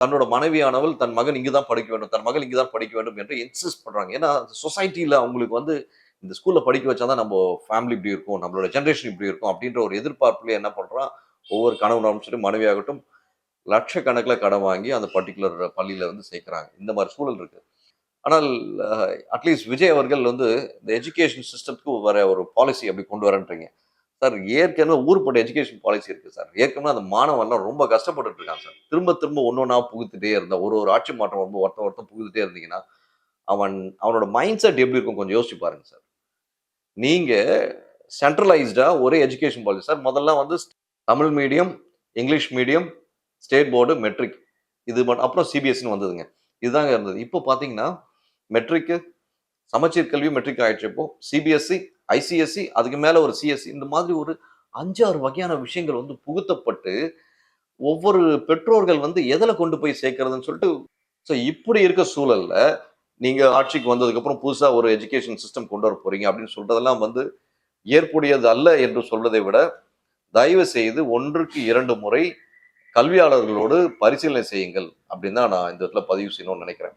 தன்னோட மனைவியானவள் தன் மகன் இங்கு தான் படிக்க வேண்டும், தன் மகள் இங்கு தான் படிக்க வேண்டும் என்று இன்சிஸ்ட் பண்றாங்க. ஏன்னா சொசைட்டில அவங்களுக்கு வந்து இந்த ஸ்கூல்ல படிக்க வச்சா தான் நம்ம ஃபேமிலி இப்படி இருக்கும், நம்மளோட ஜெனரேஷன் இப்படி இருக்கும் அப்படின்ற ஒரு எதிர்பார்ப்புல என்ன பண்றான், ஒவ்வொரு கணவனாலும் சரி மனைவியாகட்டும் லட்சக்கணக்குல கடன் வாங்கி அந்த பர்ட்டிகுலர் பள்ளியில வந்து சேர்க்கிறாங்க. இந்த மாரி சூழல் இருக்கு. ஆனால் அட்லீஸ்ட் விஜய் அவர்கள் வந்து இந்த எஜுகேஷன் சிஸ்டத்துக்கு வர ஒரு பாலிசி அப்படி கொண்டு வரேன்றீங்க. சார் ஏற்கனவே ஊருப்பட்ட எஜுகேஷன் பாலிசி இருக்கு சார். ஏற்கனவே அந்த மாணவன்லாம் ரொம்ப கஷ்டப்பட்டுட்டு இருக்கான் சார். திரும்ப திரும்ப ஒண்ணொன்னா புகுத்துட்டே இருந்தா, ஒரு ஒரு ஆட்சி மாற்றம் வரும்போது ஒருத்தன் புகுத்துட்டே இருந்தீங்கன்னா, அவனோட மைண்ட் செட் எப்படி இருக்கும் கொஞ்சம் யோசிச்சு பாருங்க சார். நீங்க சென்ட்ரலைஸ்டா ஒரே எஜுகேஷன் பாலிசி சார். முதல்ல வந்து Tamil medium, English medium, state board, matric. இது மட்டும் அப்புறம் சிபிஎஸ்சின்னு வந்ததுங்க. இதுதாங்க இருந்தது. இப்போ பார்த்தீங்கன்னா, மெட்ரிக்கு, சமச்சீர் கல்வி மெட்ரிக் ஆயிடுச்சு இப்போ. சிபிஎஸ்சி, ஐசிஎஸ்சி, அதுக்கு மேல ஒரு சிஎஸ்சி. இந்த மாதிரி ஒரு 5, 6 வகையான விஷயங்கள் வந்து புகுத்தப்பட்டு, ஒவ்வொரு பெற்றோர்கள் வந்து எதுல கொண்டு போய் சேர்க்கிறதுன்னு சொல்லிட்டு இப்படி இருக்க சூழல்ல, நீங்க ஆட்சிக்கு வந்ததுக்கப்புறம் புதுசா ஒரு எஜுகேஷன் சிஸ்டம் கொண்டு வர போறீங்க அப்படின்னு சொல்றதெல்லாம் வந்து ஏற்புடையது அல்ல என்று சொல்வதை விட, தயவு செய்து 1க்கு 2 முறை கல்வியாளர்களோடு பரிசீலனை செய்யுங்கள் அப்படின்னு தான் நான் இந்த இடத்துல பதிவு செய்யணும்னு நினைக்கிறேன்.